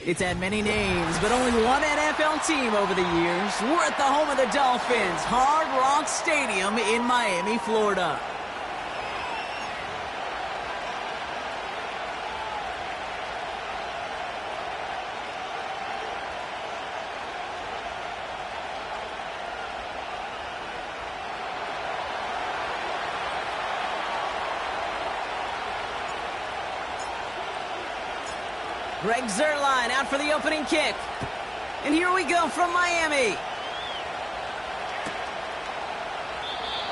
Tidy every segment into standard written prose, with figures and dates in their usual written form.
It's had many names, but only one NFL team over the years. We're at the home of the Dolphins, Hard Rock Stadium in Miami, Florida. Greg Zuerlein out for the opening kick. And here we go from Miami.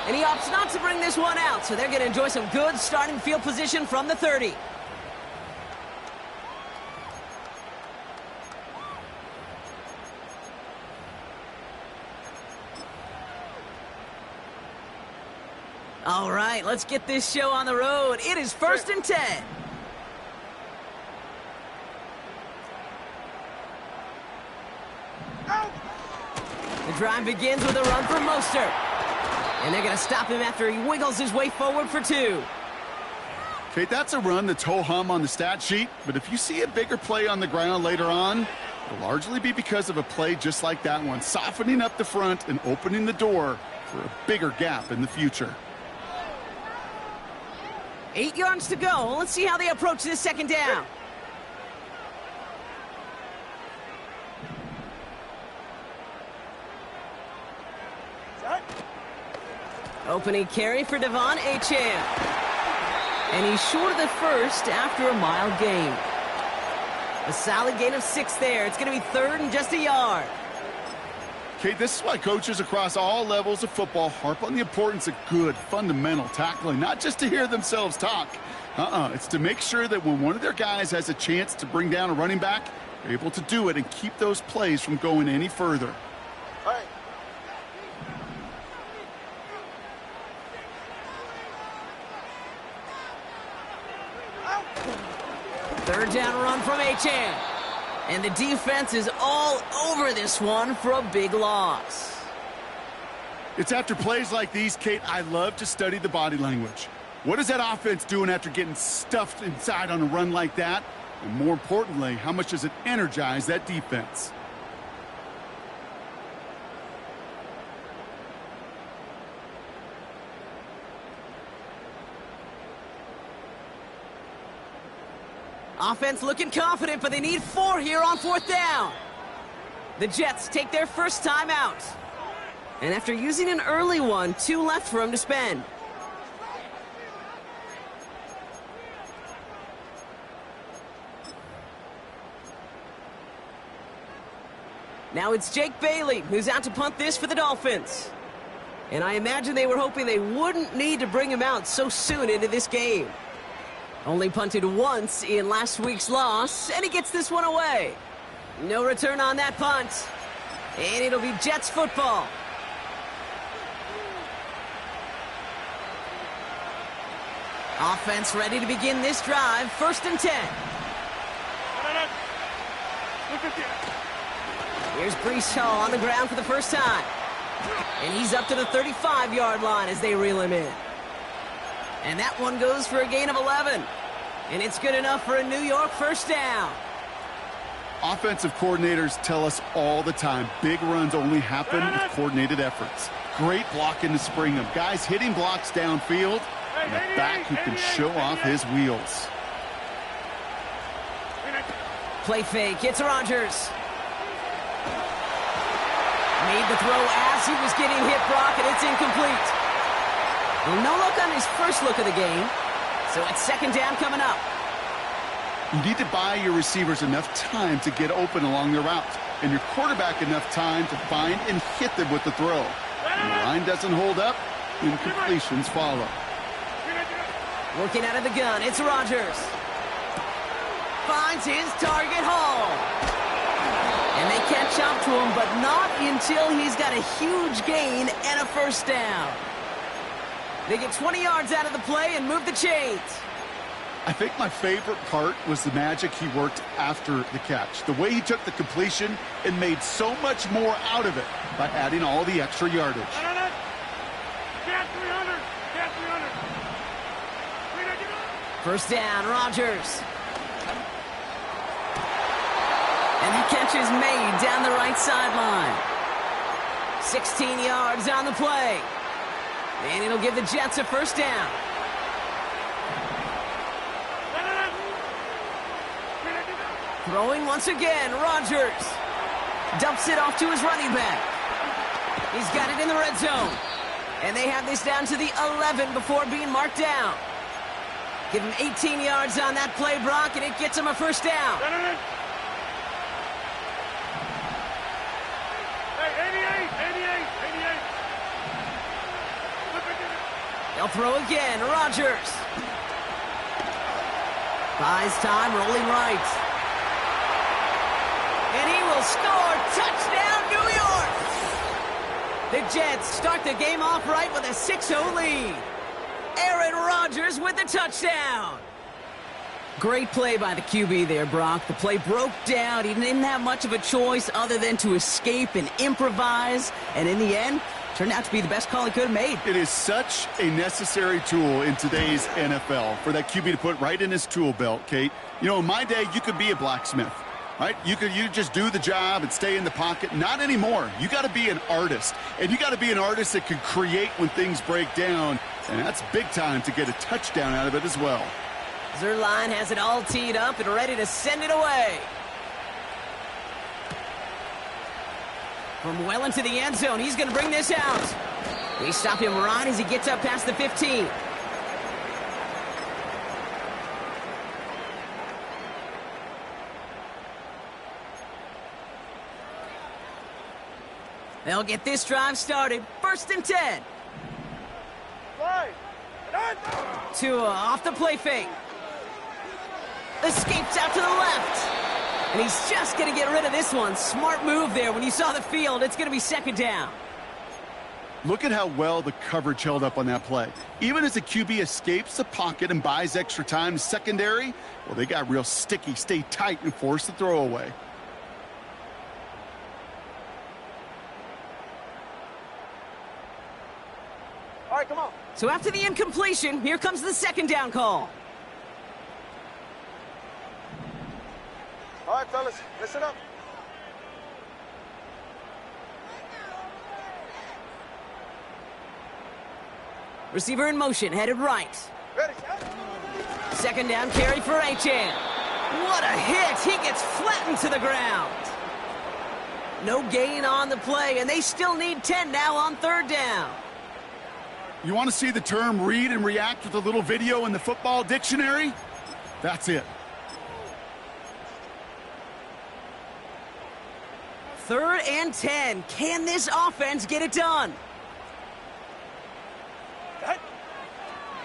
And he opts not to bring this one out, so they're going to enjoy some good starting field position from the 30. All right, let's get this show on the road. It is 1st and 10. The drive begins with a run for Mostert. And they're going to stop him after he wiggles his way forward for 2. Okay, that's a run that's ho-hum on the stat sheet, but if you see a bigger play on the ground later on, it'll largely be because of a play just like that one, softening up the front and opening the door for a bigger gap in the future. 8 yards to go. Let's see how they approach this second down. Opening carry for Devon Achane. And he's short of the first after a mile gain. A solid gain of 6 there. It's going to be 3rd and just a yard. Okay, this is why coaches across all levels of football harp on the importance of good, fundamental tackling, not just to hear themselves talk. It's to make sure that when one of their guys has a chance to bring down a running back, they're able to do it and keep those plays from going any further. All right. Third down run from Achane. And the defense is all over this one for a big loss. It's after plays like these, Kate, I love to study the body language. What is that offense doing after getting stuffed inside on a run like that? And more importantly, how much does it energize that defense? Offense looking confident, but they need 4 here on 4th down. The Jets take their first time out. And after using an early one, 2 left for him to spend. Now it's Jake Bailey, who's out to punt this for the Dolphins. And I imagine they were hoping they wouldn't need to bring him out so soon into this game. Only punted once in last week's loss, and he gets this one away. No return on that punt. And it'll be Jets football. Offense ready to begin this drive. 1st and 10. Here's Breece Hall on the ground for the first time. And he's up to the 35-yard line as they reel him in. And that one goes for a gain of 11. And it's good enough for a New York first down. Offensive coordinators tell us all the time, big runs only happen with coordinated efforts. Great blocking to spring them. Guys hitting blocks downfield, and a back who can show off his wheels. Play fake. It's Rodgers. Made the throw as he was getting hit, Brock, and it's incomplete. Well, no look on his first look of the game. So it's 2nd down coming up. You need to buy your receivers enough time to get open along their route, and your quarterback enough time to find and hit them with the throw. When the line doesn't hold up, incompletions follow. Working out of the gun, it's Rodgers. Finds his target, Hall. And they catch up to him, but not until he's got a huge gain and a first down. They get 20 yards out of the play and move the chains. I think my favorite part was the magic he worked after the catch. The way he took the completion and made so much more out of it by adding all the extra yardage. First down, Rodgers. And the catch is made down the right sideline. 16 yards on the play. And it'll give the Jets a first down. Throwing once again, Rodgers. Dumps it off to his running back. He's got it in the red zone. And they have this down to the 11 before being marked down. Give him 18 yards on that play, Brock, and it gets him a first down. They'll throw again, Rodgers. Buys time, rolling right. And he will score. Touchdown, New York! The Jets start the game off right with a 6-0 lead. Aaron Rodgers with the touchdown. Great play by the QB there, Brock. The play broke down. He didn't have much of a choice other than to escape and improvise. And in the end, turned out to be the best call he could have made. It is such a necessary tool in today's NFL for that QB to put right in his tool belt, Kate. You know, in my day, you could be a blacksmith, right? You just do the job and stay in the pocket. Not anymore. You got to be an artist. And you got to be an artist that can create when things break down. And that's big time to get a touchdown out of it as well. Zerline has it all teed up and ready to send it away. From well into the end zone, he's going to bring this out. They stop him right as he gets up past the 15. They'll get this drive started. 1st and 10. Tua off the play fake. Escapes out to the left. And he's just going to get rid of this one. Smart move there. When you saw the field, it's going to be 2nd down. Look at how well the coverage held up on that play. Even as the QB escapes the pocket and buys extra time, secondary, well, they got real sticky, stay tight, and force the throw away. All right, come on. So after the incompletion, here comes the 2nd down call. All right, fellas, listen up. Receiver in motion, headed right. Ready. 2nd down carry for Achane. What a hit! He gets flattened to the ground. No gain on the play, and they still need 10 now on 3rd down. You want to see the term read and react with a little video in the football dictionary? That's it. 3rd and 10. Can this offense get it done?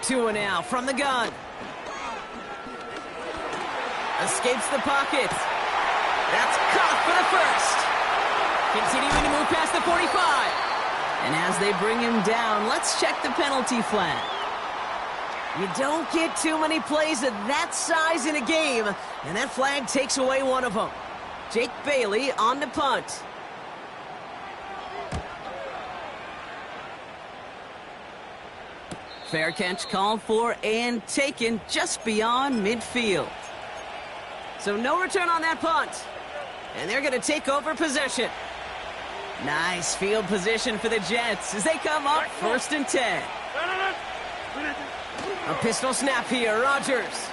Tua now from the gun. Escapes the pocket. That's caught for the 1st. Continuing to move past the 45. And as they bring him down, let's check the penalty flag. You don't get too many plays of that size in a game, and that flag takes away one of them. Jake Bailey on the punt. Fair catch called for and taken just beyond midfield. So no return on that punt. And they're going to take over possession. Nice field position for the Jets as they come up 1st and 10. A pistol snap here, Rodgers.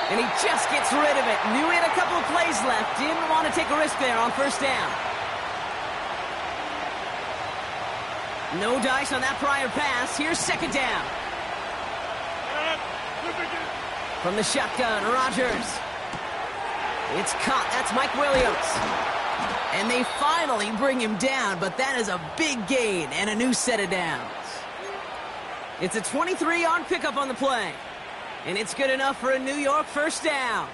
And he just gets rid of it. Knew he had a couple of plays left. Didn't want to take a risk there on 1st down. No dice on that prior pass. Here's 2nd down. From the shotgun, Rodgers. It's caught. That's Mike Williams. And they finally bring him down, but that is a big gain and a new set of downs. It's a 23-yard pickup on the play. And it's good enough for a New York 1st down.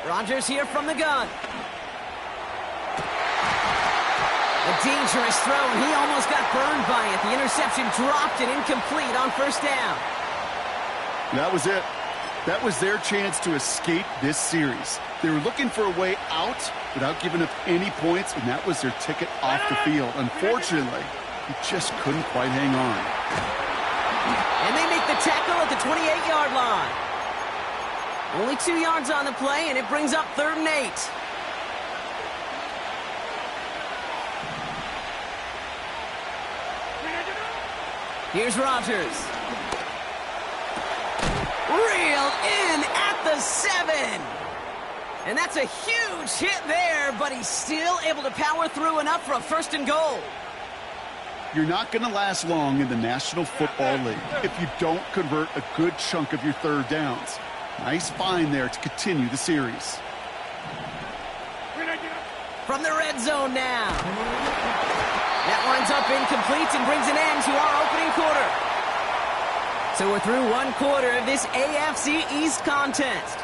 Rodgers here from the gun. A dangerous throw, and he almost got burned by it. The interception dropped and incomplete on 1st down. That was it. That was their chance to escape this series. They were looking for a way out without giving up any points, and that was their ticket off the field. Unfortunately, He just couldn't quite hang on. And they make the tackle at the 28-yard line. Only 2 yards on the play, and it brings up 3rd and 8. Here's Rodgers. Reeled in at the 7. And that's a huge hit there, but he's still able to power through enough for a 1st and goal. You're not going to last long in the National Football League if you don't convert a good chunk of your 3rd downs. Nice find there to continue the series. From the red zone now. That winds up incomplete and brings an end to our opening quarter. So we're through 1 quarter of this AFC East contest.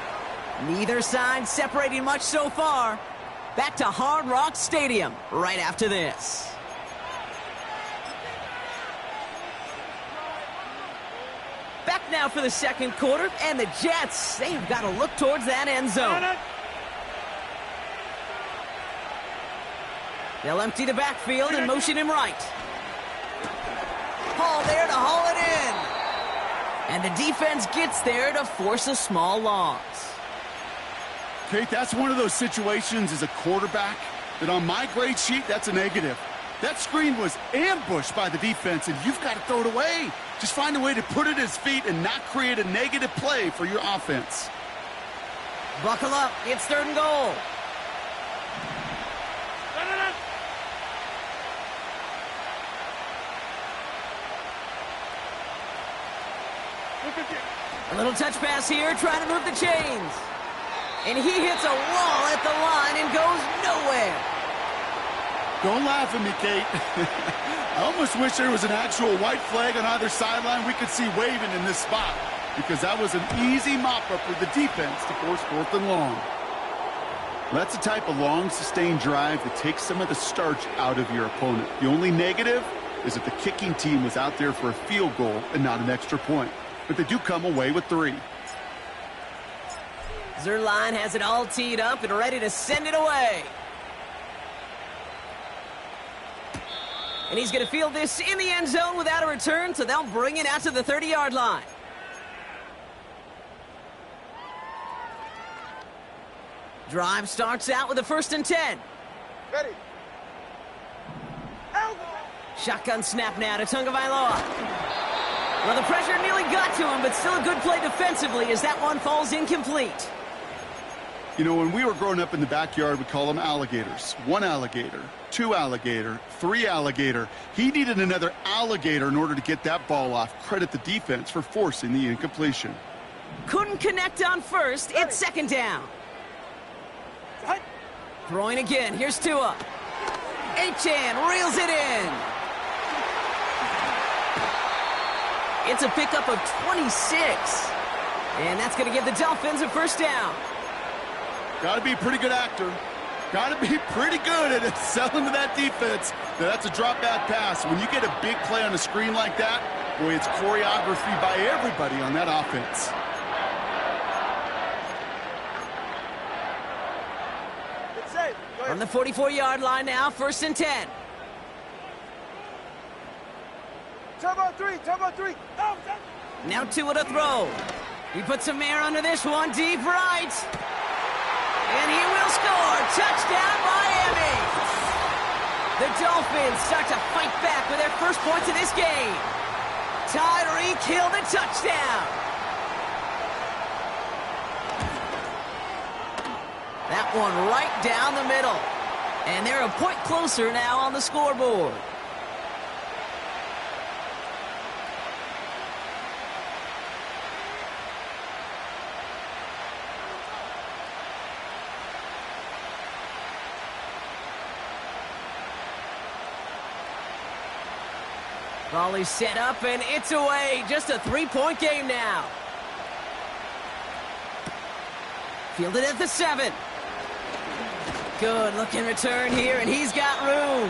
Neither side separating much so far. Back to Hard Rock Stadium right after this. Back now for the 2nd quarter, and the Jets, they've got to look towards that end zone. They'll empty the backfield and motion him right. Hall there to haul it in. And the defense gets there to force a small loss. Kate, that's one of those situations as a quarterback that on my grade sheet, that's a negative. That screen was ambushed by the defense, and you've got to throw it away. Just find a way to put it at his feet and not create a negative play for your offense. Buckle up. It's 3rd and goal. A little touch pass here, trying to move the chains. And he hits a wall at the line and goes nowhere. Don't laugh at me, Kate. I almost wish there was an actual white flag on either sideline we could see waving in this spot, because that was an easy mop-up for the defense to force 4th and long. That's the type of long, sustained drive that takes some of the starch out of your opponent. The only negative is that the kicking team was out there for a field goal and not an extra point. But they do come away with 3. Zerline has it all teed up and ready to send it away. And he's going to field this in the end zone without a return, so they'll bring it out to the 30-yard line. Drive starts out with a 1st and 10. Ready. Shotgun snap now to Tagovailoa. Well, the pressure nearly got to him, but still a good play defensively as that one falls incomplete. You know, when we were growing up in the backyard, we call them alligators. 1 alligator, 2 alligator, 3 alligator. He needed another alligator in order to get that ball off. Credit the defense for forcing the incompletion. Couldn't connect on 1st. It's 2nd down. Throwing again. Here's Tua. Achane reels it in. It's a pickup of 26. And that's going to give the Dolphins a 1st down. Got to be a pretty good actor. Got to be pretty good at selling to that defense. Now, that's a drop-back pass. When you get a big play on a screen like that, boy, it's choreography by everybody on that offense. On the 44-yard line now, 1st and 10. Turbo 3. Oh, now Tua to throw. He puts some air under this one, deep right. And he will score. Touchdown, Miami. The Dolphins start to fight back with their 1st points of this game. Tyreek Hill the touchdown. That one right down the middle. And they're a point closer now on the scoreboard. Volley set up, and it's away. Just a 3-point game now. Fielded at the 7. Good looking return here, and he's got room.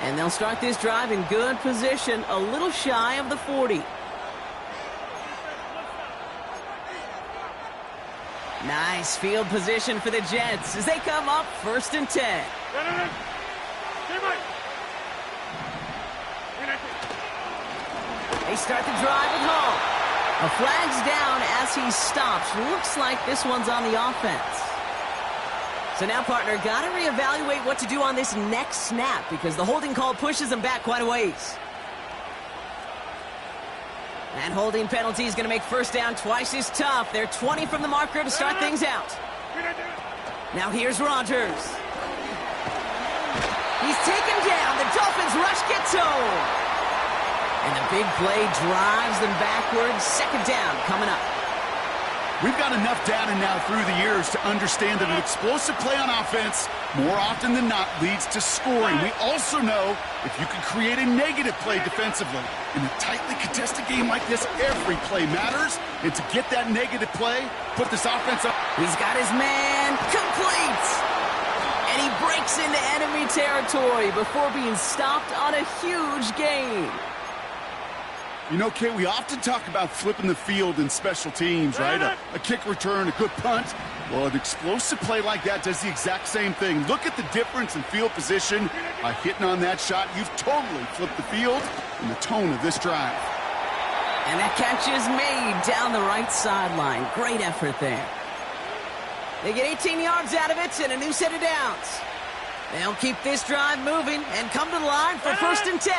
And they'll start this drive in good position, a little shy of the 40. Nice field position for the Jets as they come up 1st and 10. They start the drive at home. A flag's down as he stops. Looks like this one's on the offense. So now, partner, got to reevaluate what to do on this next snap because the holding call pushes him back quite a ways. That holding penalty is going to make first down twice as tough. They're 20 from the marker to start things out. Now here's Rodgers. He's taken down. The Dolphins rush gets home. And the big play drives them backwards. Second down coming up. We've got enough data now through the years to understand that an explosive play on offense more often than not leads to scoring. We also know if you can create a negative play defensively. In a tightly contested game like this, every play matters. And to get that negative play, put this offense up. He's got his man complete. And he breaks into enemy territory before being stopped on a huge gain. You know, Kate, we often talk about flipping the field in special teams, right? A kick return, a good punt. Well, an explosive play like that does the exact same thing. Look at the difference in field position. By hitting on that shot, you've totally flipped the field and the tone of this drive. And that catch is made down the right sideline. Great effort there. They get 18 yards out of it and a new set of downs. They'll keep this drive moving and come to the line for 1st and 10.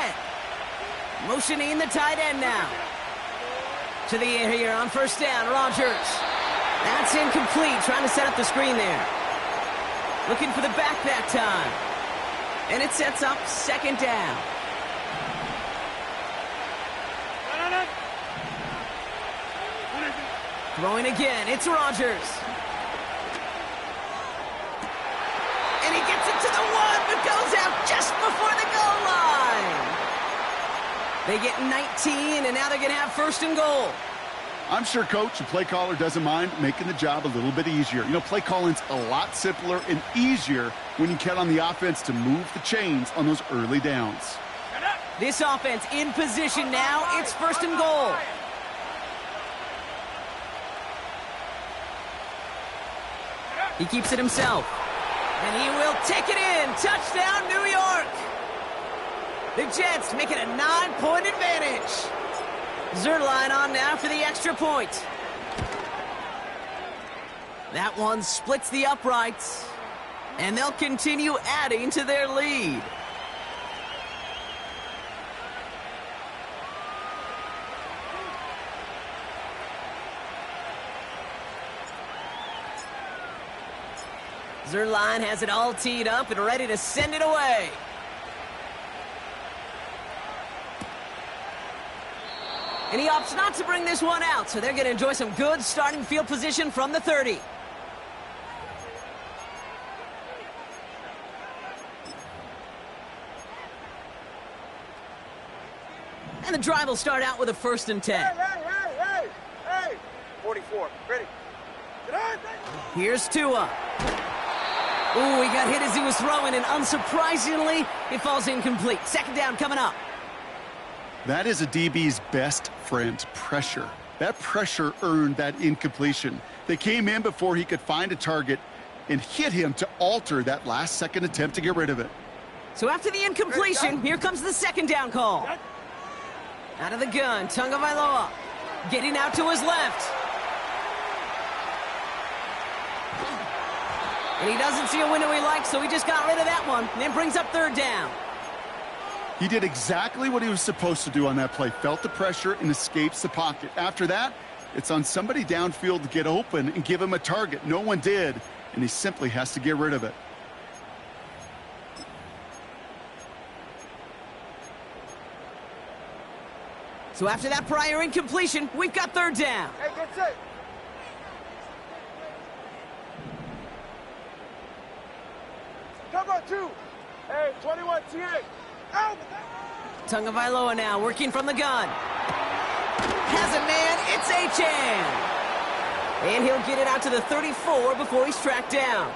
Motioning the tight end now. To the air here on 1st down, Rodgers. That's incomplete, trying to set up the screen there. Looking for the back that time. And it sets up 2nd down. Throwing again, it's Rodgers. And he gets it to the 1, but goes out just before the goal line. They get 19, and now they're going to have 1st and goal. I'm sure coach and play caller doesn't mind making the job a little bit easier. You know, play calling's a lot simpler and easier when you count on the offense to move the chains on those early downs. This offense in position now. It's 1st and goal. He keeps it himself. And he will take it in. Touchdown, New York. The Jets make it a 9-point advantage. Zerline on now for the extra point. That one splits the uprights. And they'll continue adding to their lead. Zerline has it all teed up and ready to send it away. And he opts not to bring this one out, so they're going to enjoy some good starting field position from the 30. And the drive will start out with a 1st and 10. Hey! 44, ready. Here's Tua. Ooh, he got hit as he was throwing, and unsurprisingly, it falls incomplete. 2nd down coming up. That is a DB's best friend, pressure. That pressure earned that incompletion. They came in before he could find a target and hit him to alter that last-second attempt to get rid of it. So after the incompletion, here comes the 2nd down call. Out of the gun, Tagovailoa getting out to his left. And he doesn't see a window he likes, so he just got rid of that one. And then brings up 3rd down. He did exactly what he was supposed to do on that play. Felt the pressure and escapes the pocket. After that, it's on somebody downfield to get open and give him a target. No one did, and he simply has to get rid of it. So after that prior incompletion, we've got 3rd down. Hey, get set. Come on, 2. Hey, 21, T8. Out. Tagovailoa now working from the gun. Has a man, it's Achane. And he'll get it out to the 34 before he's tracked down.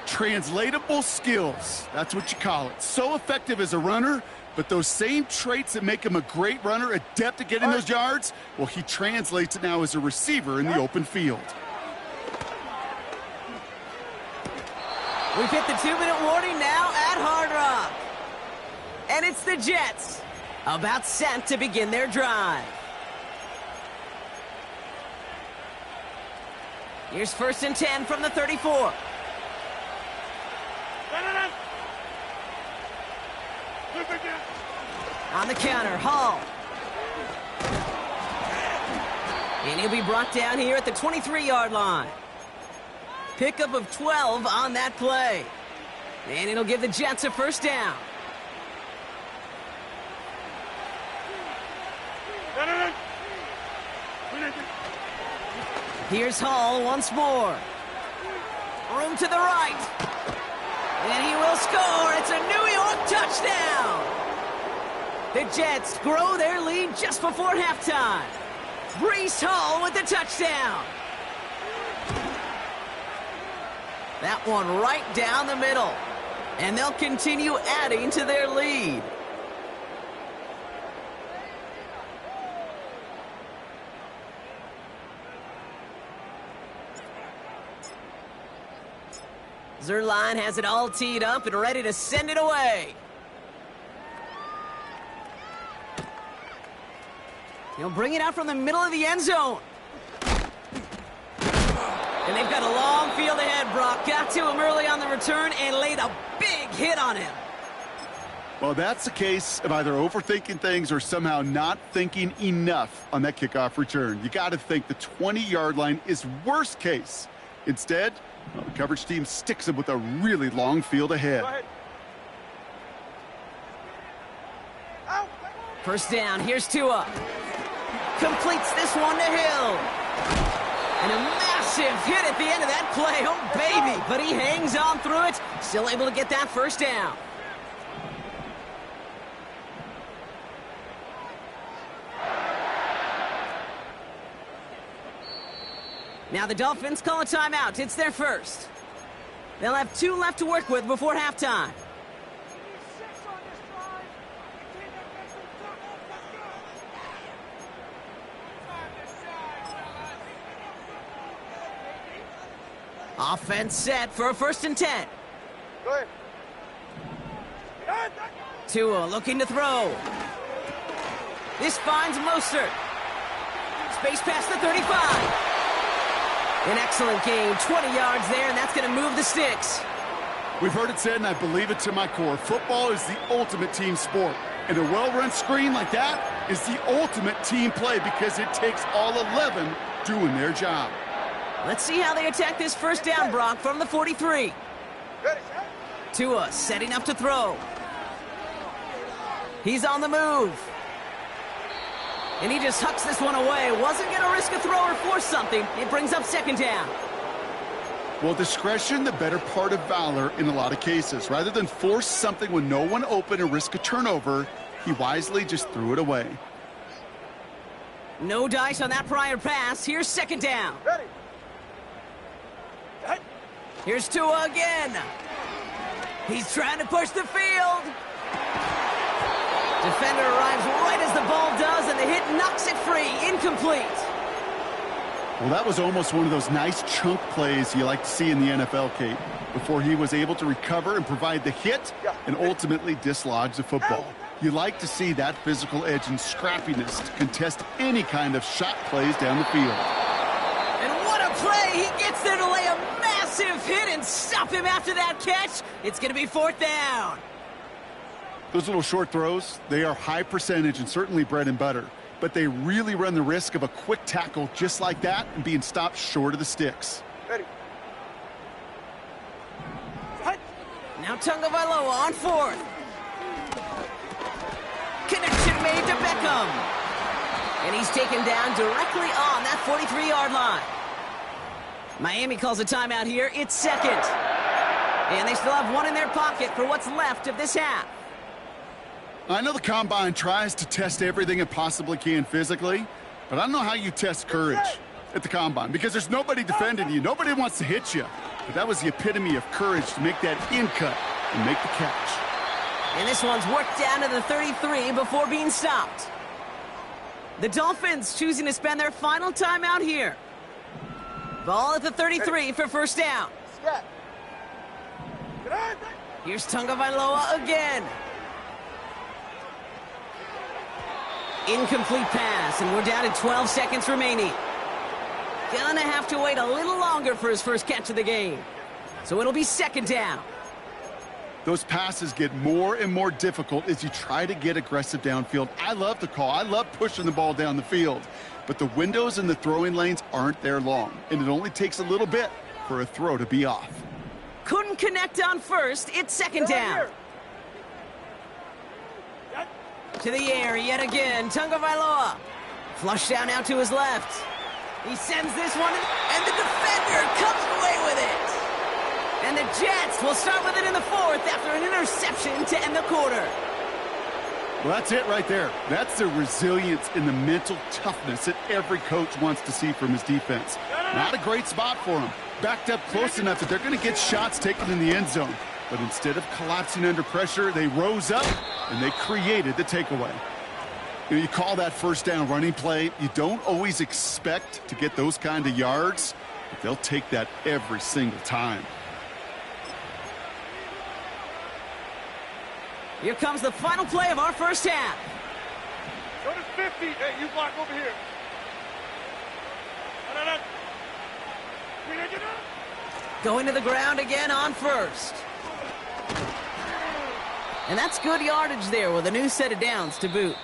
Translatable skills, that's what you call it. So effective as a runner, but those same traits that make him a great runner, adept at getting those yards, well, he translates it now as a receiver in the open field. We've hit the 2-minute warning now at Hard Rock. And it's the Jets, about set to begin their drive. Here's 1st and 10 from the 34. On the counter, Hall. And he'll be brought down here at the 23-yard line. Pickup of 12 on that play. And it'll give the Jets a 1st down. Here's Hall once more. Room to the right. And he will score. It's a New York touchdown. The Jets grow their lead just before halftime. Breece Hall with the touchdown. That one right down the middle. And they'll continue adding to their lead. Zerline has it all teed up and ready to send it away. He'll bring it out from the middle of the end zone. And they've got a long field ahead, Brock. Got to him early on the return and laid a big hit on him. Well, that's a case of either overthinking things or somehow not thinking enough on that kickoff return. You got to think the 20-yard line is worst case. Instead, well, the coverage team sticks him with a really long field ahead. 1st down, here's Tua. Completes this one to Hill. And a massive hit at the end of that play. Oh, baby. But he hangs on through it. Still able to get that 1st down. Now the Dolphins call a timeout. It's their first. They'll have 2 left to work with before halftime. Offense set for a 1st and 10. Go ahead. Tua looking to throw. This finds Mostert. Space past the 35. An excellent gain, 20 yards there, and that's going to move the sticks. We've heard it said, and I believe it to my core, football is the ultimate team sport. And a well-run screen like that is the ultimate team play because it takes all 11 doing their job. Let's see how they attack this 1st down, Brock, from the 43. Tua setting up to throw. He's on the move. And he just hucks this one away. Wasn't going to risk a throw or force something. It brings up 2nd down. Well, discretion, the better part of valor in a lot of cases. Rather than force something when no one open and risk a turnover, he wisely just threw it away. No dice on that prior pass. Here's 2nd down. Ready. Here's Tua again. He's trying to push the field. Defender arrives right as the ball does, and the hit knocks it free. Incomplete. Well, that was almost one of those nice chunk plays you like to see in the NFL, Kate, before he was able to recover and provide the hit and ultimately dislodge the football. You like to see that physical edge and scrappiness to contest any kind of shot plays down the field. And what a play! He gets there to lay a massive hit and stop him after that catch. It's going to be 4th down. Those little short throws, they are high percentage and certainly bread and butter. But they really run the risk of a quick tackle just like that and being stopped short of the sticks. Ready. Now Tagovailoa on 4th. Connection made to Beckham. And he's taken down directly on that 43-yard line. Miami calls a timeout here. It's 2nd. And they still have 1 in their pocket for what's left of this half. I know the Combine tries to test everything it possibly can physically, but I don't know how you test courage at the Combine because there's nobody defending you. Nobody wants to hit you. But that was the epitome of courage to make that in cut and make the catch. And this one's worked down to the 33 before being stopped. The Dolphins choosing to spend their final timeout here. Ball at the 33 for 1st down. Here's Tagovailoa again. Incomplete pass, and we're down to 12 seconds remaining. Gonna have to wait a little longer for his first catch of the game. So it'll be second down. Those passes get more and more difficult as you try to get aggressive downfield. I love the call. I love pushing the ball down the field. But the windows in the throwing lanes aren't there long, and it only takes a little bit for a throw to be off. Couldn't connect on first. It's second down. To the air yet again. Tagovailoa. Flush down out to his left. He sends this one, and the defender comes away with it. And the Jets will start with it in the fourth after an interception to end the quarter. Well, that's it right there. That's the resilience and the mental toughness that every coach wants to see from his defense. Not a great spot for him. Backed up close enough that they're going to get shots taken in the end zone. But instead of collapsing under pressure, they rose up and they created the takeaway. You call that first down running play. You don't always expect to get those kind of yards, but they'll take that every single time. Here comes the final play of our first half. Go to 50. Hey, you block over here. Going to the ground again on first. And that's good yardage there with a new set of downs to boot.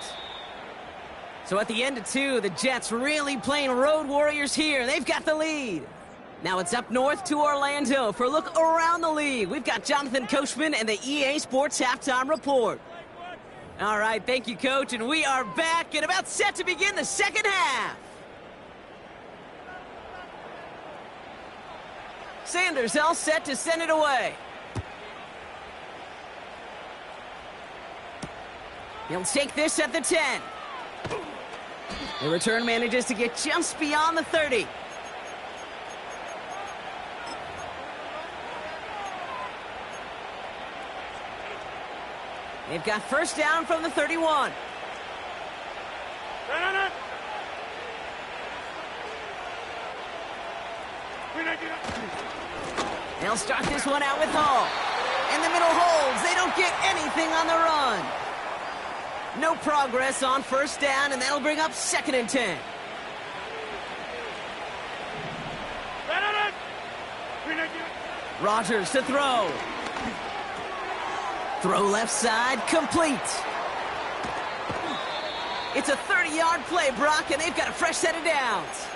So at the end of two, the Jets really playing road warriors here. They've got the lead. Now it's up north to Orlando for a look around the league. We've got Jonathan Coachman and the EA Sports Halftime Report. All right, thank you, Coach, and we are back and about set to begin the second half. Sanders all set to send it away. He'll take this at the 10. The return manages to get just beyond the 30. They've got first down from the 31. They'll start this one out with Hall. In the middle holds. They don't get anything on the run. No progress on first down, and that'll bring up second and 10. Rodgers to throw. Throw left side, complete. It's a 30-yard play, Brock, and they've got a fresh set of downs.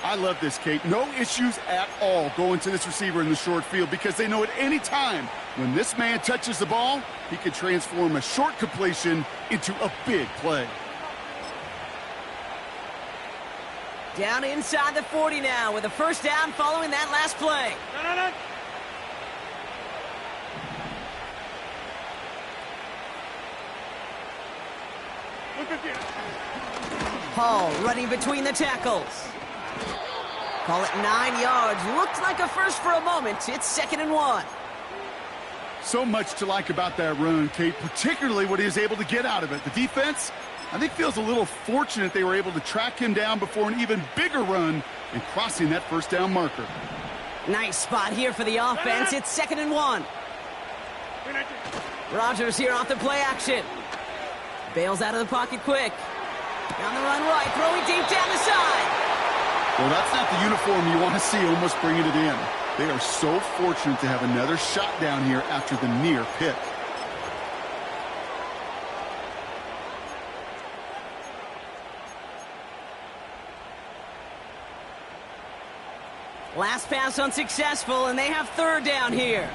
I love this, Kate. No issues at all going to this receiver in the short field because they know at any time when this man touches the ball, he can transform a short completion into a big play. Down inside the 40 now with a first down following that last play. Hall running between the tackles. Call it 9 yards. Looked like a first for a moment. It's second and 1. So much to like about that run, Kate, particularly what he was able to get out of it. The defense, I think, feels a little fortunate they were able to track him down before an even bigger run and crossing that first down marker. Nice spot here for the offense. It's second and 1. Rodgers here off the play action. Bails out of the pocket quick. Down the run right, throwing deep down the side. Well, that's not the uniform you want to see almost bringing it in. They are so fortunate to have another shot down here after the near pick. Last pass unsuccessful, and they have third down here.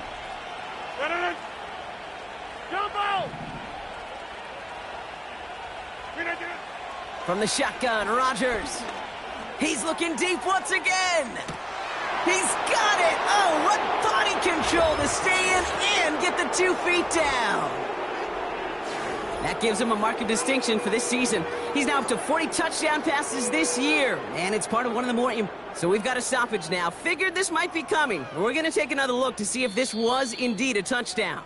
From the shotgun, Rodgers. He's looking deep once again. He's got it. Oh, what body control to stay in and get the 2 feet down. That gives him a mark of distinction for this season. He's now up to 40 touchdown passes this year, and it's part of one of the more... So we've got a stoppage now. Figured this might be coming. We're going to take another look to see if this was indeed a touchdown.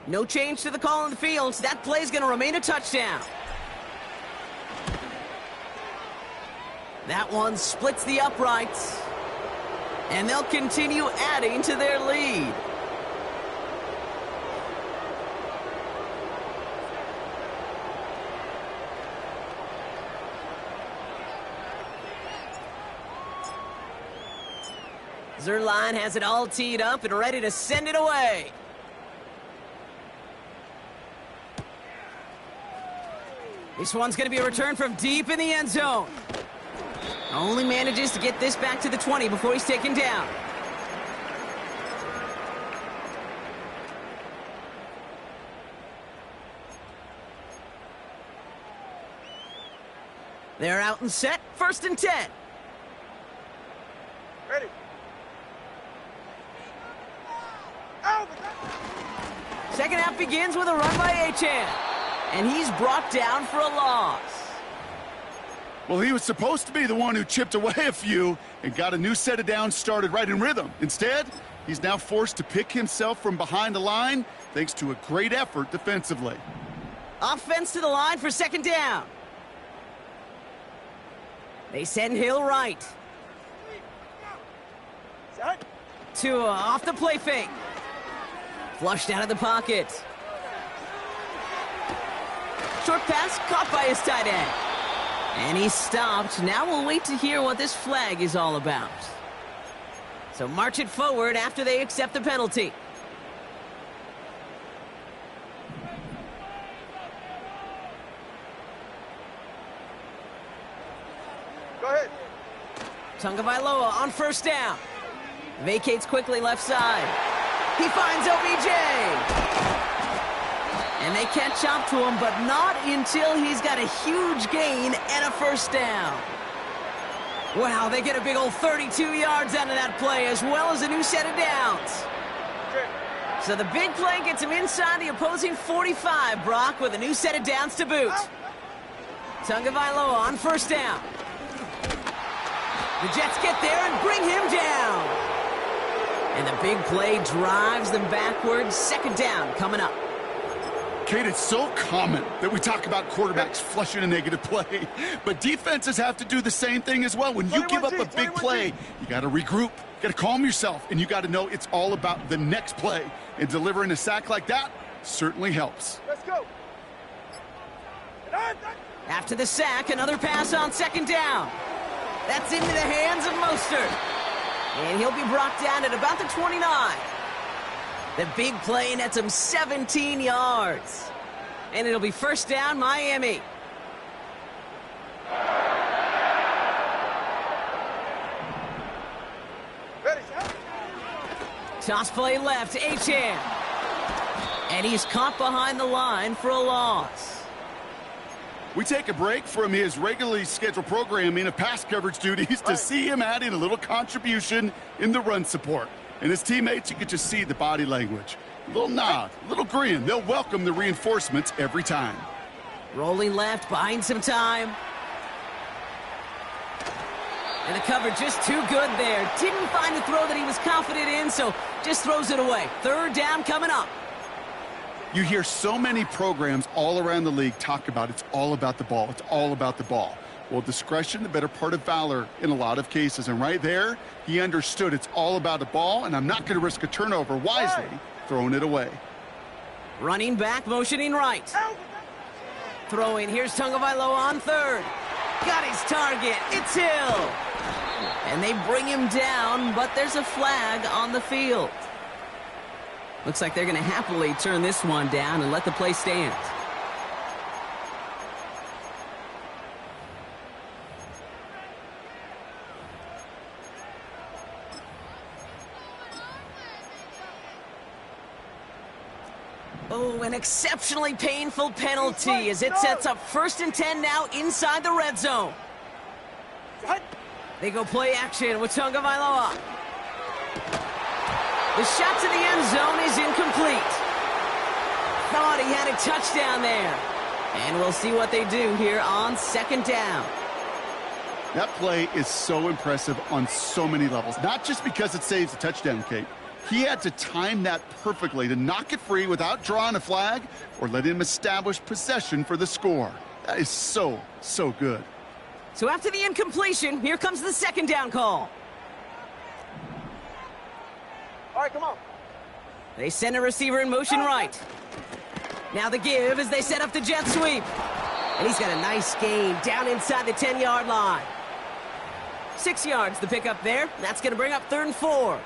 No change to the call on the field, so that play's going to remain a touchdown. That one splits the uprights. And they'll continue adding to their lead. Zerline has it all teed up and ready to send it away. This one's going to be a return from deep in the end zone. Only manages to get this back to the 20 before he's taken down. They're out and set. 1st and 10. Ready. Second half begins with a run by Achane. And he's brought down for a loss. Well, he was supposed to be the one who chipped away a few and got a new set of downs started right in rhythm. Instead, he's now forced to pick himself from behind the line thanks to a great effort defensively. Offense to the line for 2nd down. They send Hill right. Tua off the play fake. Flushed out of the pocket. Short pass caught by his tight end. And he's stopped. Now we'll wait to hear what this flag is all about. So march it forward after they accept the penalty. Go ahead. Tagovailoa on 1st down. Vacates quickly left side. He finds OBJ. And they catch up to him, but not until he's got a huge gain and a 1st down. Wow, they get a big old 32 yards out of that play, as well as a new set of downs. So the big play gets him inside the opposing 45, Brock, with a new set of downs to boot. Tagovailoa on 1st down. The Jets get there and bring him down. And the big play drives them backwards. 2nd down coming up. Kate, it's so common that we talk about quarterbacks flushing a negative play, but defenses have to do the same thing as well. When you give up a big play, you got to regroup, you got to calm yourself, and you got to know it's all about the next play. And delivering a sack like that certainly helps. Let's go. After the sack, another pass on 2nd down. That's into the hands of Mostert. And he'll be brought down at about the 29. The big play nets him 17 yards. And it'll be 1st down, Miami. Ready, set. Toss play left, Achane. And he's caught behind the line for a loss. We take a break from his regularly scheduled programming of pass coverage duties to see him adding a little contribution in the run support. And his teammates, you can just see the body language. A little nod, a little grin. They'll welcome the reinforcements every time. Rolling left, buying some time. And the cover just too good there. Didn't find the throw that he was confident in, so just throws it away. 3rd down coming up. You hear so many programs all around the league talk about it's all about the ball. It's all about the ball. Well, discretion, the better part of valor in a lot of cases. And right there, he understood it's all about the ball, and I'm not going to risk a turnover wisely, throwing it away. Running back, motioning right. Throwing, here's Tagovailoa on 3rd. Got his target, it's Hill. And they bring him down, but there's a flag on the field. Looks like they're going to happily turn this one down and let the play stand. Oh, an exceptionally painful penalty as it sets up 1st and 10 now inside the red zone. They go play action with Tagovailoa. The shot to the end zone is incomplete. Thought he had a touchdown there. And we'll see what they do here on 2nd down. That play is so impressive on so many levels. Not just because it saves a touchdown, Kate. He had to time that perfectly to knock it free without drawing a flag or letting him establish possession for the score. That is so, so good. So after the incompletion, here comes the 2nd down call. All right, come on. They send a receiver in motion right. Now the give as they set up the jet sweep. And he's got a nice gain down inside the 10-yard line. 6 yards the pickup there. That's going to bring up 3rd and 4.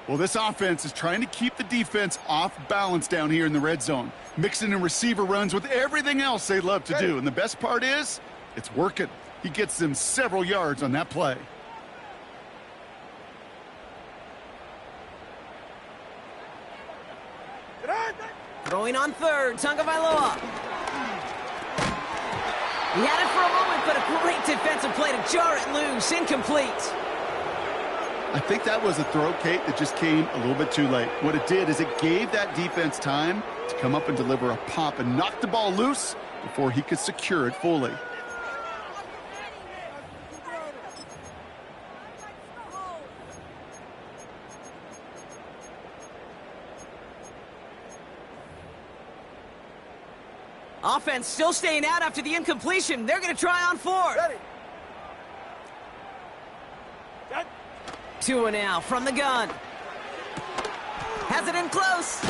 Well, this offense is trying to keep the defense off balance down here in the red zone, mixing in receiver runs with everything else they love to do. And the best part is, it's working. He gets them several yards on that play. Throwing on 3rd, Tagovailoa. He had it for a moment, but a great defensive play to jar it loose. Incomplete. I think that was a throw, Kate, that just came a little bit too late. What it did is it gave that defense time to come up and deliver a pop and knock the ball loose before he could secure it fully. Offense still staying out after the incompletion. They're going to try on 4th. Ready. 2 now from the gun. Has it in close.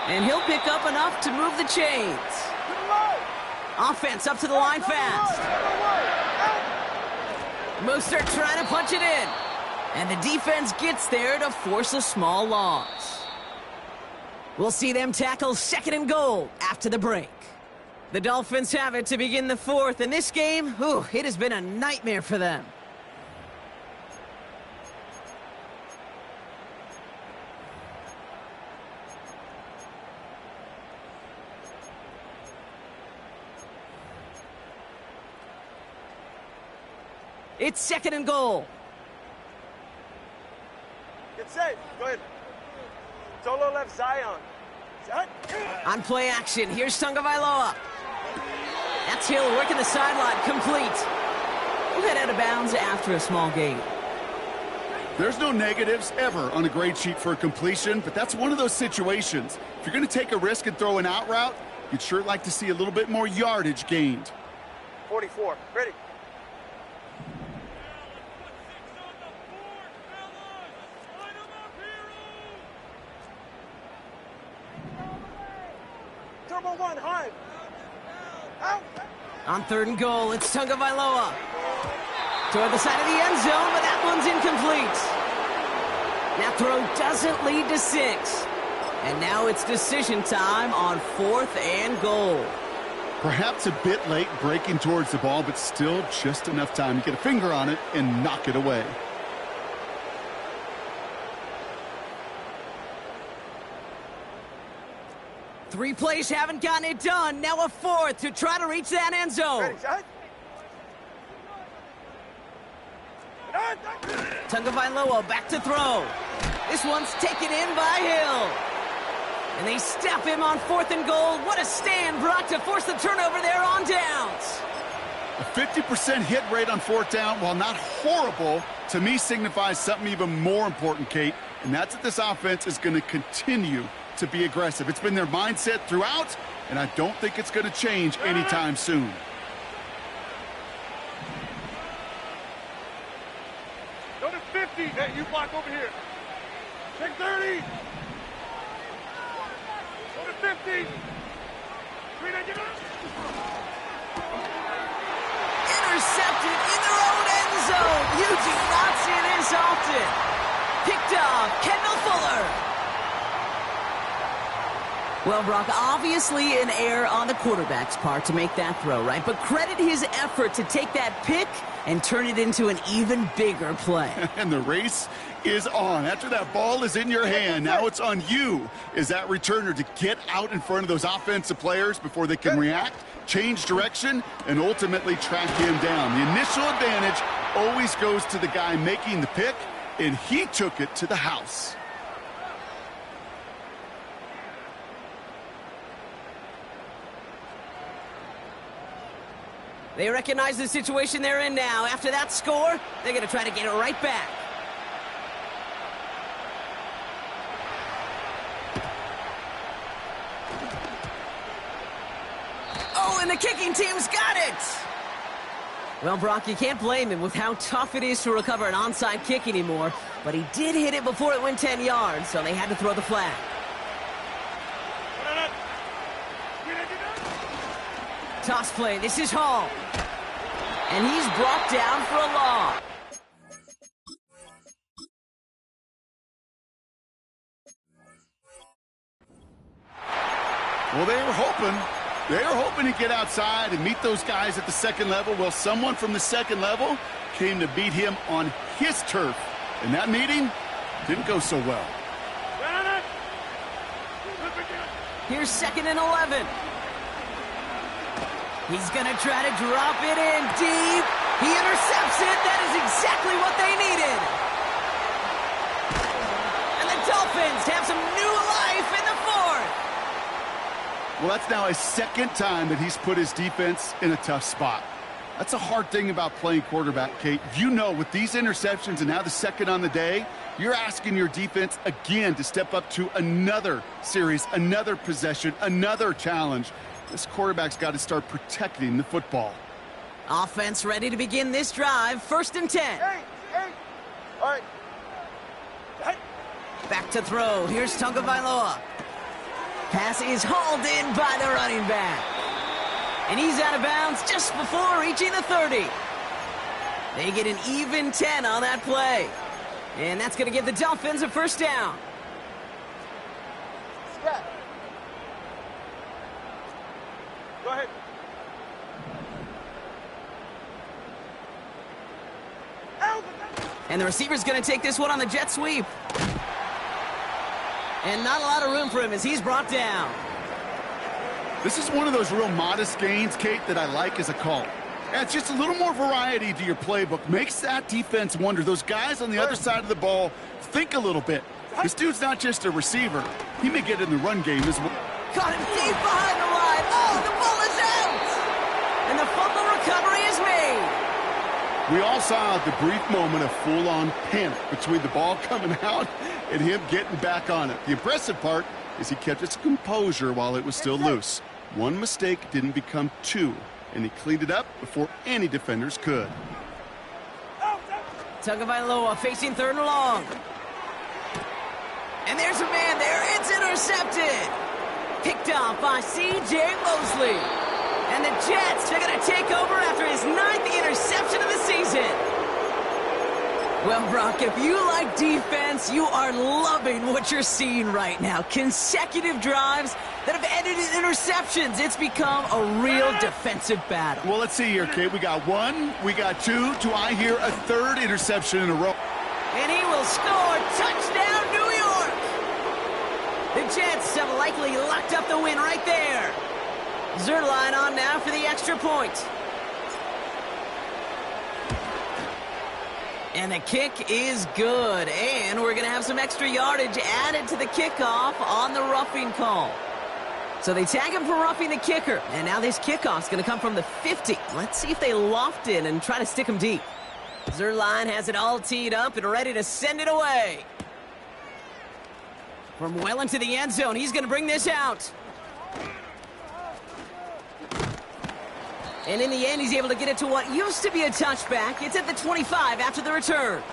And he'll pick up enough to move the chains. Offense up to the line fast. Mostert trying to punch it in. And the defense gets there to force a small loss. We'll see them tackle 2nd and goal after the break. The Dolphins have it to begin the 4th, and this game, it has been a nightmare for them. It's 2nd and goal. Get safe. Go ahead. Solo left Zion. Set. On play action, here's Tagovailoa. That's Hill working the sideline, complete. We'll head out of bounds after a small gain. There's no negatives ever on a grade sheet for a completion, but that's one of those situations. If you're going to take a risk and throw an out route, you'd sure like to see a little bit more yardage gained. 44. Ready. Turbo 1, high. Out. On 3rd and goal, it's Tagovailoa. Toward the side of the end zone, but that one's incomplete. That throw doesn't lead to 6. And now it's decision time on 4th and goal. Perhaps a bit late breaking towards the ball, but still just enough time to get a finger on it and knock it away. Three plays haven't gotten it done. Now a 4th to try to reach that end zone. Ready, set. Tagovailoa back to throw. This one's taken in by Hill. And they step him on 4th and goal. What a stand, Brock, to force the turnover there on downs. A 50% hit rate on 4th down, while not horrible, to me signifies something even more important, Kate, and that's that this offense is going to continue to be aggressive. It's been their mindset throughout, and I don't think it's going to change anytime soon. Go to 50. Hey, you block over here. Take 30. Go to 50. Green, get up. Intercepted in their own end zone. You do not see this often. Picked off Kendall Fuller. Well, Brock, obviously an error on the quarterback's part to make that throw, right? But credit his effort to take that pick and turn it into an even bigger play. And the race is on. After that ball is in your hand, now it's on you as that returner to get out in front of those offensive players before they can react, change direction, and ultimately track him down. The initial advantage always goes to the guy making the pick, and he took it to the house. They recognize the situation they're in now. After that score, they're going to try to get it right back. Oh, and the kicking team's got it. Well, Brock, you can't blame him with how tough it is to recover an onside kick anymore, but he did hit it before it went 10 yards, so they had to throw the flag. Toss play, this is Hall. And he's brought down for a loss. Well, they were hoping to get outside and meet those guys at the second level. Well, someone from the second level came to beat him on his turf. And that meeting didn't go so well. Here's 2nd and 11. He's going to try to drop it in deep. He intercepts it. That is exactly what they needed. And the Dolphins have some new life in the 4th. Well, that's now his second time that he's put his defense in a tough spot. That's a hard thing about playing quarterback, Kate. You know, with these interceptions and now the second on the day, you're asking your defense again to step up to another series, another possession, another challenge. This quarterback's got to start protecting the football. Offense ready to begin this drive. 1st and 10. Hey. All right. Hey. Back to throw. Here's Tagovailoa. Pass is hauled in by the running back. And he's out of bounds just before reaching the 30. They get an even 10 on that play. And that's going to give the Dolphins a 1st down. Yeah. Go ahead. And the receiver's going to take this one on the jet sweep. And not a lot of room for him as he's brought down. This is one of those real modest gains, Kate, that I like as a call. And it's just a little more variety to your playbook. Makes that defense wonder. Those guys on the other side of the ball think a little bit. This dude's not just a receiver. He may get in the run game as well. Caught him deep behind the line. Oh, the ball is out! And the fumble recovery is made. We all saw the brief moment of full-on panic between the ball coming out and him getting back on it. The impressive part is he kept his composure while it was still loose. One mistake didn't become two, and he cleaned it up before any defenders could. Tagovailoa facing 3rd and long. And there's a man there. It's intercepted. Picked off by C.J. Mosley. And the Jets are going to take over after his 9th interception of the season. Well, Brock, if you like defense, you are loving what you're seeing right now. Consecutive drives that have ended in interceptions. It's become a real defensive battle. Well, let's see here, Kate. We got 1, we got 2. Do I hear a 3rd interception in a row? And he will score. Touchdown, New York! The Jets have likely locked up the win right there. Zerline on now for the extra point. And the kick is good. And we're going to have some extra yardage added to the kickoff on the roughing call. So they tag him for roughing the kicker. And now this kickoff's going to come from the 50. Let's see if they loft in and try to stick him deep. Zerline has it all teed up and ready to send it away. From well into the end zone, he's going to bring this out. And in the end, he's able to get it to what used to be a touchback. It's at the 25 after the return.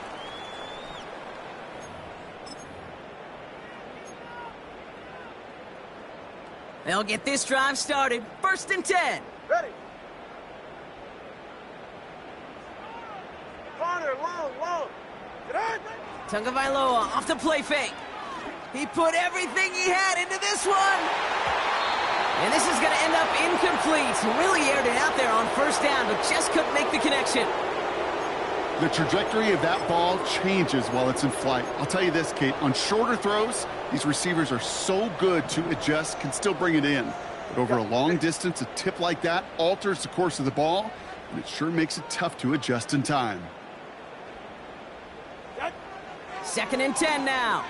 They'll get this drive started. 1st and 10. Ready. Corner, long. Get on. Tagovailoa off the play fake. He put everything he had into this one. And this is going to end up incomplete. Really aired it out there on 1st down, but just couldn't make the connection. The trajectory of that ball changes while it's in flight. I'll tell you this, Kate, on shorter throws, these receivers are so good to adjust, can still bring it in. But over a long distance, a tip like that alters the course of the ball, and it sure makes it tough to adjust in time. 2nd and 10 now.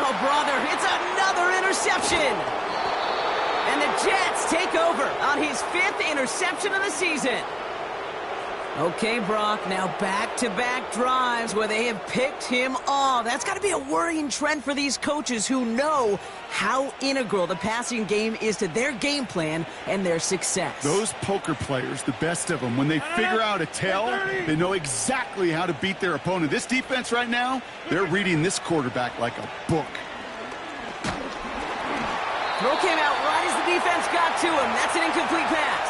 Oh, brother, it's another interception. And the Jets take over on his 5th interception of the season. Okay, Brock, now back-to-back drives where they have picked him off. That's got to be a worrying trend for these coaches who know how integral the passing game is to their game plan and their success. Those poker players, the best of them, when they figure out a tell, they know exactly how to beat their opponent. This defense right now, they're reading this quarterback like a book. Throw came out right as the defense got to him. That's an incomplete pass.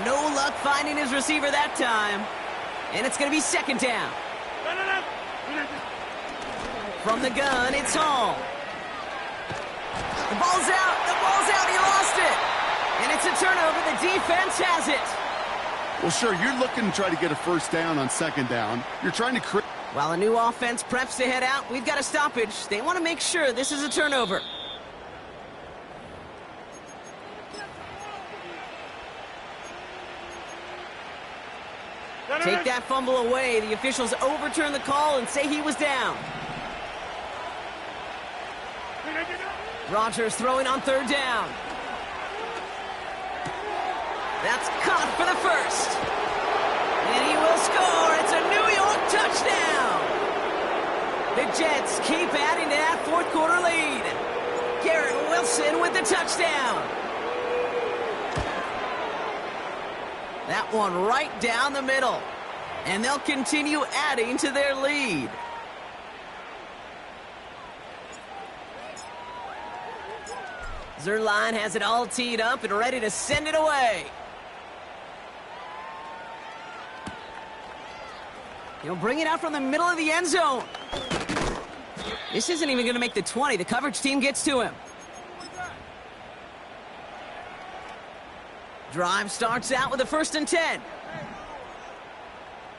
No luck finding his receiver that time. And it's going to be second down. From the gun, it's Hall. The ball's out. The ball's out. He lost it. And it's a turnover. The defense has it. Well, sure, you're looking to try to get a first down on second down. You're trying to create... While a new offense preps to head out, we've got a stoppage. They want to make sure this is a turnover. Take that fumble away. The officials overturn the call and say he was down. Rodgers throwing on third down. That's caught for the first. And he will score. It's a New York touchdown. The Jets keep adding to that fourth quarter lead. Garrett Wilson with the touchdown. That one right down the middle. And they'll continue adding to their lead. Zerline has it all teed up and ready to send it away. He'll bring it out from the middle of the end zone. This isn't even going to make the 20. The coverage team gets to him. Drive starts out with a 1st and 10.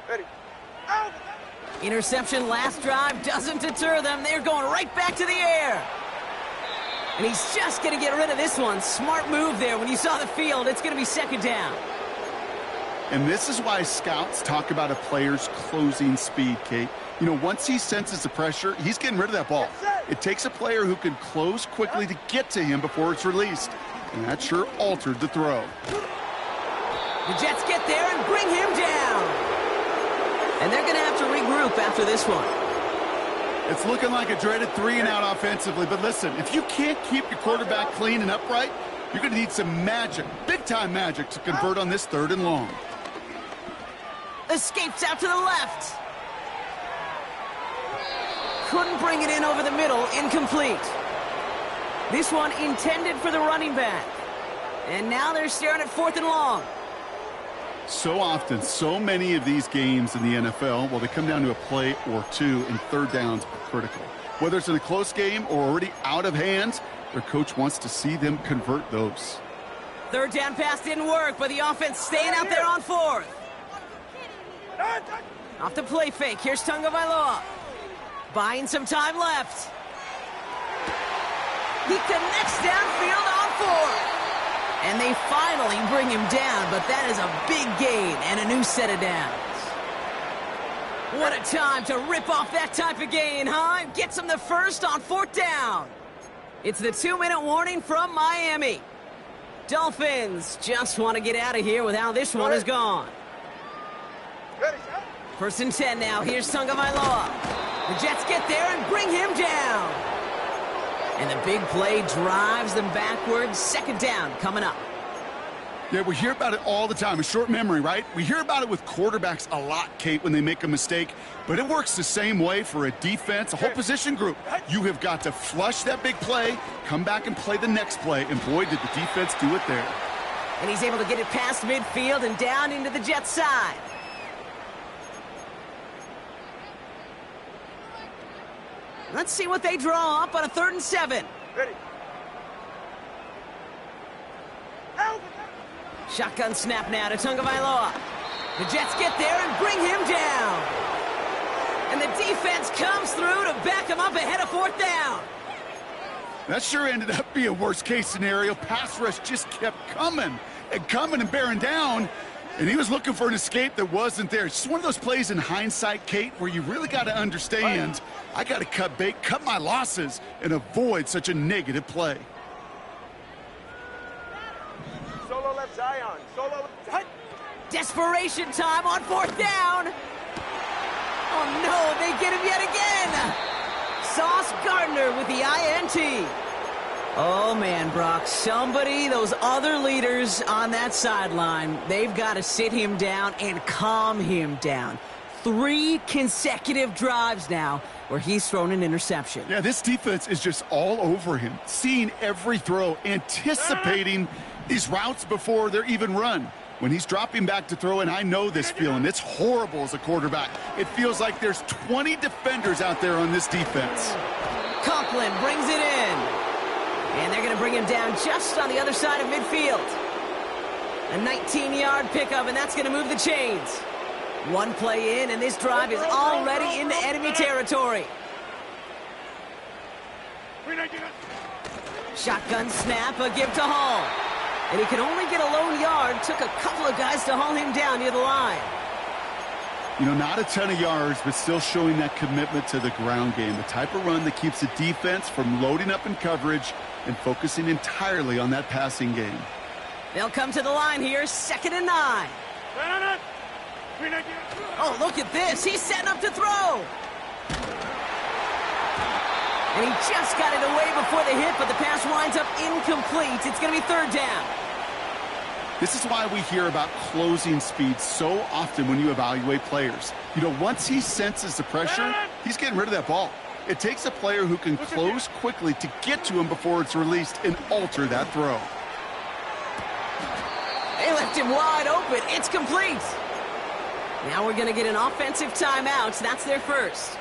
Ready. Interception last drive doesn't deter them. They're going right back to the air. And he's just going to get rid of this one. Smart move there. When you saw the field, it's going to be second down. And this is why scouts talk about a player's closing speed, Kate. You know, once he senses the pressure, he's getting rid of that ball. It takes a player who can close quickly to get to him before it's released. And that sure altered the throw. The Jets get there and bring him down. And they're going to have to regroup after this one. It's looking like a dreaded 3-and-out offensively. But listen, if you can't keep your quarterback clean and upright, you're going to need some magic, big-time magic, to convert on this 3rd and long. Escapes out to the left. Couldn't bring it in over the middle. Incomplete. This one intended for the running back. And now they're staring at 4th and long. So often, so many of these games in the NFL, well, they come down to a play or two, and 3rd downs are critical. Whether it's in a close game or already out of hand, their coach wants to see them convert those. 3rd down pass didn't work, but the offense staying out there on 4th. Off the play fake. Here's Tagovailoa. Buying some time left. He connects downfield on 4th. And they finally bring him down, but that is a big gain and a new set of downs. What a time to rip off that type of gain, huh? Gets him the first on 4th down. It's the 2-minute warning from Miami. Dolphins just want to get out of here with how this one is gone. 1st and 10 now. Here's Tagovailoa. The Jets get there and bring him down. And the big play drives them backwards. 2nd down coming up. Yeah, we hear about it all the time. A short memory, right? We hear about it with quarterbacks a lot, Kate, when they make a mistake. But it works the same way for a defense, a whole position group. You have got to flush that big play, come back and play the next play. And boy, did the defense do it there. And he's able to get it past midfield and down into the Jets side. Let's see what they draw up on a 3rd and 7. Ready. Shotgun snap now to Tagovailoa. The Jets get there and bring him down. And the defense comes through to back him up ahead of 4th down. That sure ended up being a worst-case scenario. Pass rush just kept coming and bearing down. And he was looking for an escape that wasn't there. It's just one of those plays in hindsight, Kate, where you really got to understand, I got to cut bait, cut my losses, and avoid such a negative play. Solo left Zion. Solo left. Desperation time on 4th down. Oh, no, they get him yet again. Sauce Gardner with the INT. Oh, man, Brock, those other leaders on that sideline, they've got to sit him down and calm him down. 3 consecutive drives now where he's thrown an interception. Yeah, this defense is just all over him, seeing every throw, anticipating these routes before they're even run. When he's dropping back to throw, and I know this feeling, it's horrible as a quarterback. It feels like there's 20 defenders out there on this defense. Conklin brings it in. And they're going to bring him down just on the other side of midfield. A 19-yard pickup, and that's going to move the chains. 1 play in, and this drive is already into enemy territory. Shotgun snap, a give to Hall. And he can only get a lone yard. Took a couple of guys to haul him down near the line. You know, not a ton of yards, but still showing that commitment to the ground game. The type of run that keeps the defense from loading up in coverage and focusing entirely on that passing game. They'll come to the line here, 2nd and 9. Oh, look at this. He's setting up to throw. And he just got it away before the hit, but the pass winds up incomplete. It's going to be 3rd down. This is why we hear about closing speed so often when you evaluate players. You know, once he senses the pressure, he's getting rid of that ball. It takes a player who can close quickly to get to him before it's released and alter that throw. They left him wide open. It's complete. Now we're going to get an offensive timeout. That's their first.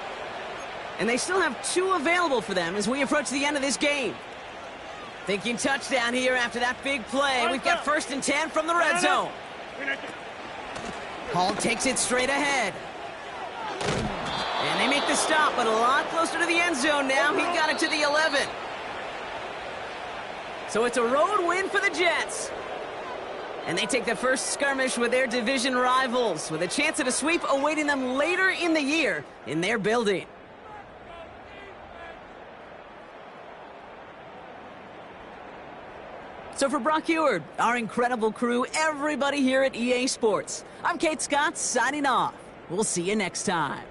And they still have 2 available for them as we approach the end of this game. Thinking touchdown here after that big play. We've got 1st and 10 from the red zone. Hall takes it straight ahead. And they make the stop, but a lot closer to the end zone now. He got it to the 11. So it's a road win for the Jets. And they take the first skirmish with their division rivals, with a chance at a sweep awaiting them later in the year in their building. So for Brock Eward, our incredible crew, everybody here at EA Sports, I'm Kate Scott signing off. We'll see you next time.